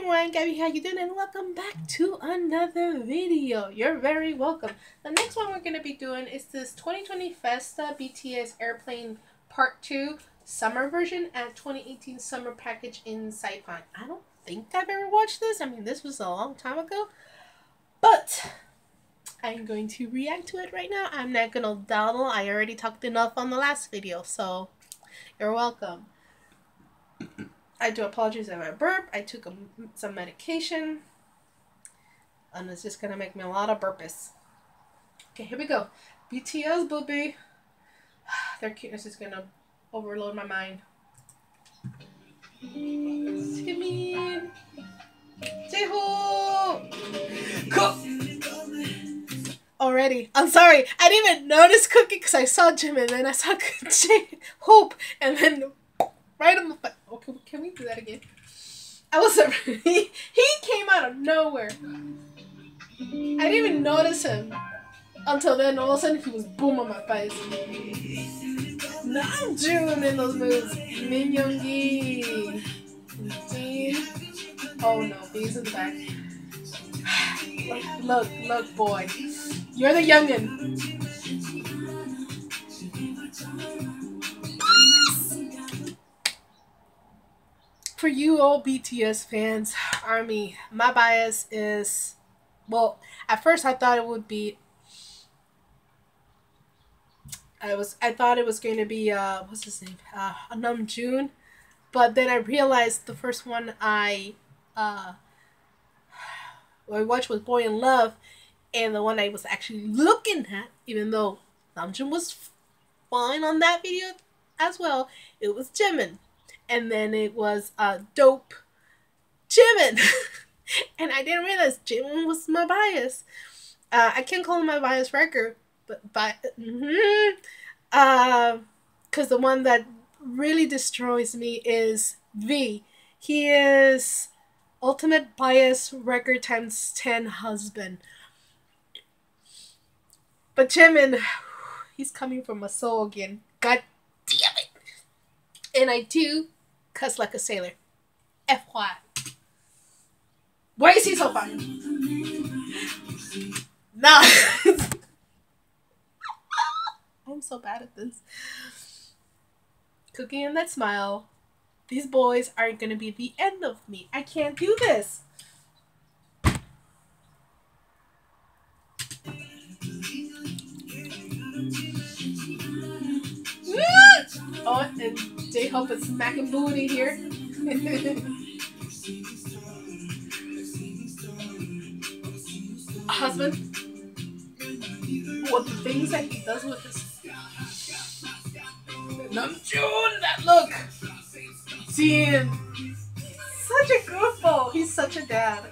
everyone, Gabby, how you doing? And welcome back to another video. You're very welcome. The next one we're going to be doing is this 2020 FESTA BTS Airplane Part 2 Summer version and 2018 Summer Package in Saipan. I don't think I've ever watched this. I mean, this was a long time ago. But I'm going to react to it right now. I'm not going to dawdle. I already talked enough on the last video, so you're welcome. I do apologize if I burp. I took some medication. And it's just going to make me a lot of burps. Okay, here we go. BTS, booby. Their cuteness is going to overload my mind. Jimin. Jaeho. Already. I'm sorry. I didn't even notice Cookie because I saw Jimin and then I saw Hope and then right on the face. Okay, can we do that again? I was he came out of nowhere. I didn't even notice him until then. All of a sudden, he was boom on my face. Not June in those moves. Min Yoongi. Oh no, he's in the back. Look, boy. You're the youngin'. For you all BTS fans, ARMY, my bias is, well, at first I thought it would be, I thought it was going to be, what's his name, Namjoon, but then I realized the first one I watched was Boy in Love, and the one I was actually looking at, even though Namjoon was fine on that video as well, it was Jimin. And then it was Dope Jimin. And I didn't realize Jimin was my bias. I can't call him my bias record, but because the one that really destroys me is V. He is ultimate bias record times 10 husband. But Jimin, he's coming from my soul again. God damn it. And I do cuss like a sailor. FY. Why is he so fun? Nah. I'm so bad at this. Cooking in that smile. These boys are going to be the end of me. I can't do this. Oh, and J-Hope is smacking booty here. Husband. What the things that he does with his Namjoon, that look. Seeing such a goofball. He's such a dad.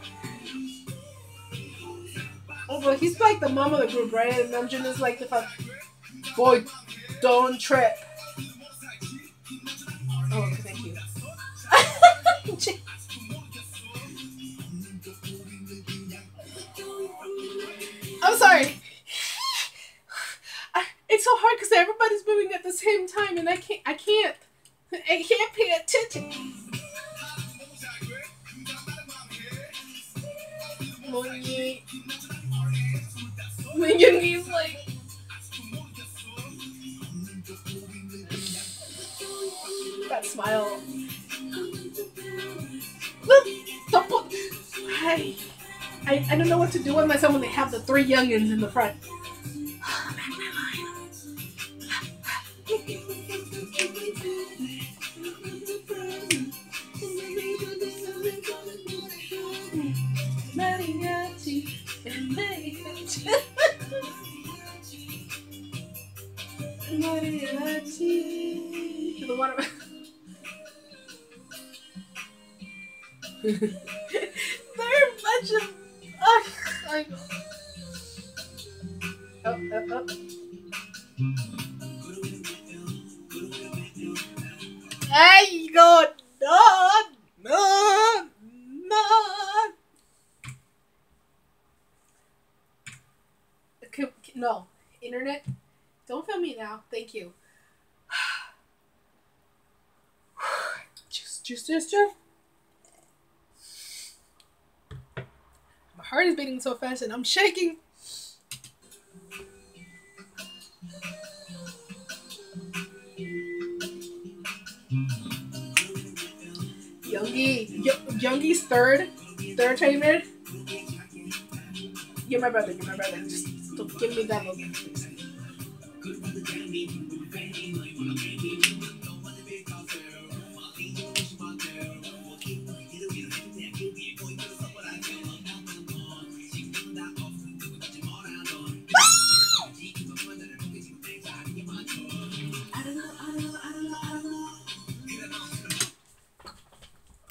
Oh, but he's like the mom of the group, right? And Namjoon is like the boy, don't trip. Oh, thank you. I'm sorry. It's so hard because everybody's moving at the same time, and I can't pay attention. Min Yoongi's like. That smile. Look, don't put. I don't know what to do with myself when they have the three youngins in the front. The one they're a bunch of oh. There you go. No. No. Internet, don't film me now. Thank you. Juice. heart is beating so fast and I'm shaking. Youngie's third 20 minute. You're my brother. Just don't give me that look.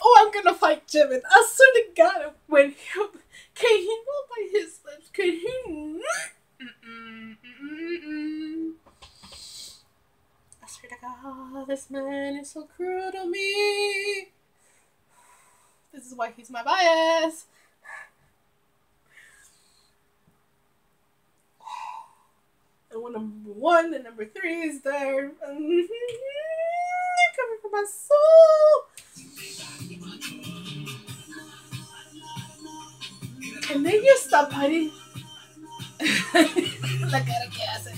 Oh, I'm gonna fight Jimin. I swear to God, when can he know by his lips? Can he? I swear to God, this man is so cruel to me. This is why he's my bias. And when number 1 and number 3 is there, they're coming for my soul. Can they just stop hiding? La cara que hacen.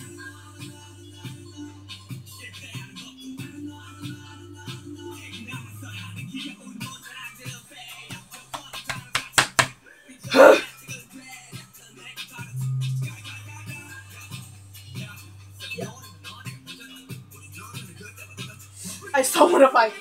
I so want to fight.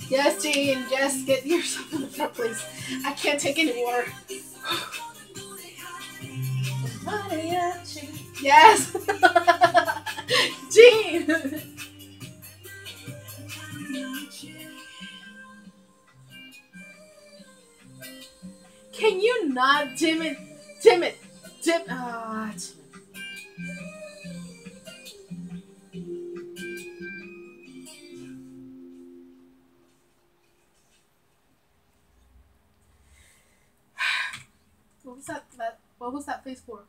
Yes, Jean, just get yourself in the front, please. I can't take anymore. Yes! Jean! Can you not dim it? Ah, what was that face for?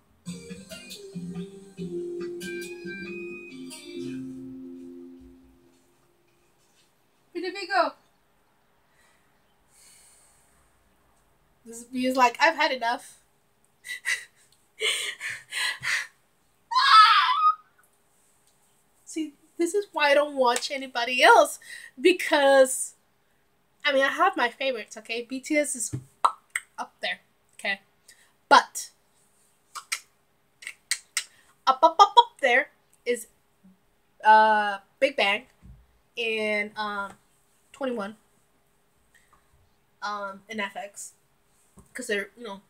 Vigo. This is like, I've had enough. See, this is why I don't watch anybody else, because I mean, I have my favorites, okay? BTS is up there, okay? But up there is Big Bang and 21 in FX, because they're, you know,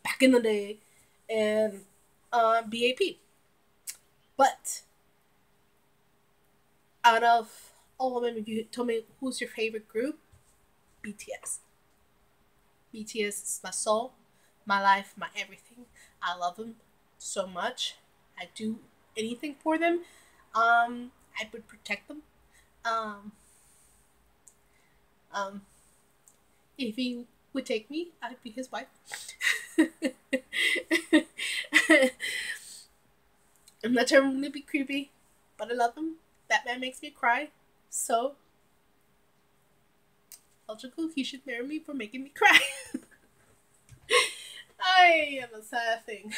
back in the day, and BAP. But out of all of them, if you told me who's your favorite group, BTS. BTS is my soul, my life, my everything. I love them so much. I do anything for them. I would protect them. If he would take me, I'd be his wife. I'm not trying to be creepy, but I love him. That man makes me cry. So, logical, he should marry me for making me cry. I am a sad thing.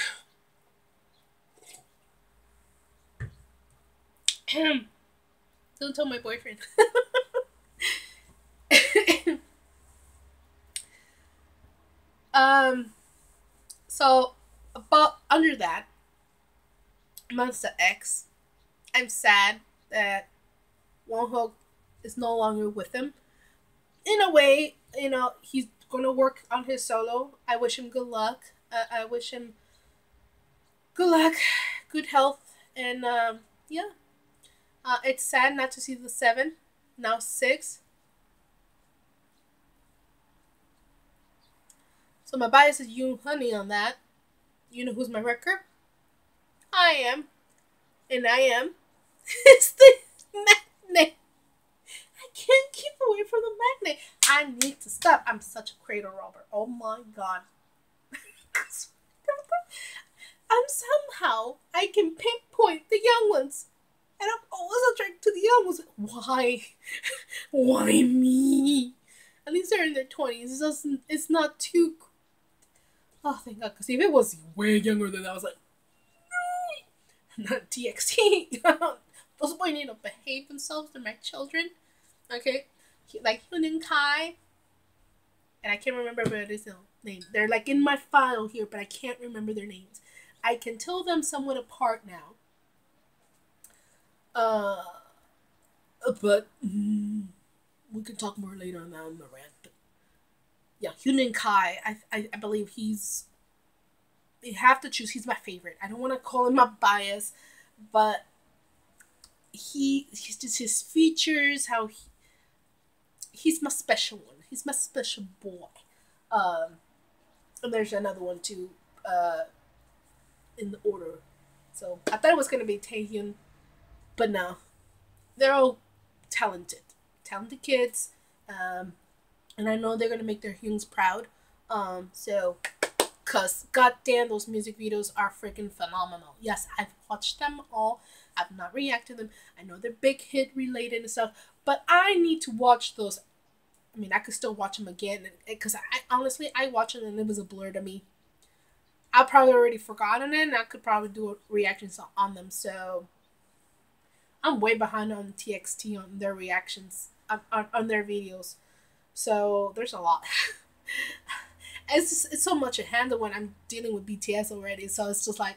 Don't tell my boyfriend. So about under that, Monster X, I'm sad that Wonho is no longer with him. In a way, you know, he's gonna work on his solo. I wish him good luck. I wish him good luck, good health, and yeah. It's sad not to see the 7, now 6. So my bias is Yoon Honey on that. You know who's my wrecker? I am. And I am. It's the magnet. I can't keep away from the magnet. I need to stop. I'm such a cradle robber. Oh my god. And somehow I can pinpoint the young ones. And I'm always attracted to the young ones. Why? Why me? At least they're in their 20s. It's not too. Oh, thank God. Because if it was way younger than that, I was like, no! Not TXT. Those boys need to behave themselves. They're my children. Okay? Like Hyun and Kai. And I can't remember what his name. They're like in my file here, but I can't remember their names. I can tell them somewhat apart now. But we can talk more later on that on the rant. But yeah, Hyun and Kai, I believe he's. You have to choose. He's my favorite. I don't want to call him my bias, but he's just his features. How he's my special one. He's my special boy. And there's another one too. In the order. So I thought it was gonna be Taehyun, but no, they're all talented kids, and I know they're gonna make their Hyuns proud. So, cause goddamn, those music videos are freaking phenomenal. Yes, I've watched them all. I've not reacted to them. I know they're big hit related and stuff, but I need to watch those. I mean, I could still watch them again, because I honestly watched it and it was a blur to me. I probably already forgotten it, and I could probably do reactions on them. So I'm way behind on TXT on their reactions on their videos. So there's a lot. It's so much to handle when I'm dealing with BTS already. So it's just like,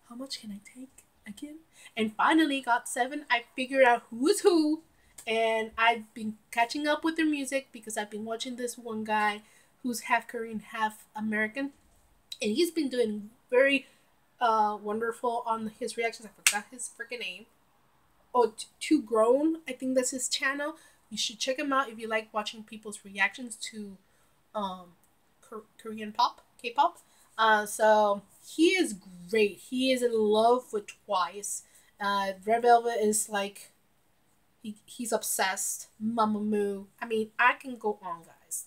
how much can I take again? And finally, GOT7. I figured out who is who, and I've been catching up with their music because I've been watching this one guy who's half Korean, half American, and he's been doing very wonderful on his reactions. I forgot his freaking name. Oh, Too Grown, I think that's his channel. You should check him out if you like watching people's reactions to Korean pop, K-pop. So he is great. He is in love with Twice. Red Velvet is like, he's obsessed. Mamamoo. I mean, I can go on, guys.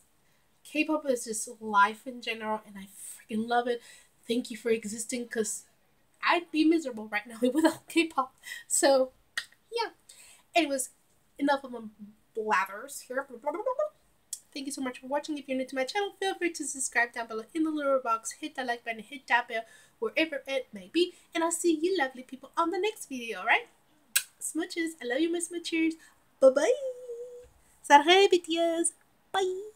K-pop is just life in general, and I freaking love it. Thank you for existing, because I'd be miserable right now without K-pop. So, yeah. Anyways, enough of my blathers here. Thank you so much for watching. If you're new to my channel, feel free to subscribe down below in the little box. Hit that like button, hit that bell, wherever it may be. And I'll see you lovely people on the next video, alright? Smooches. I love you, my smoochers. Bye-bye. Sarhe, BTS. Bye.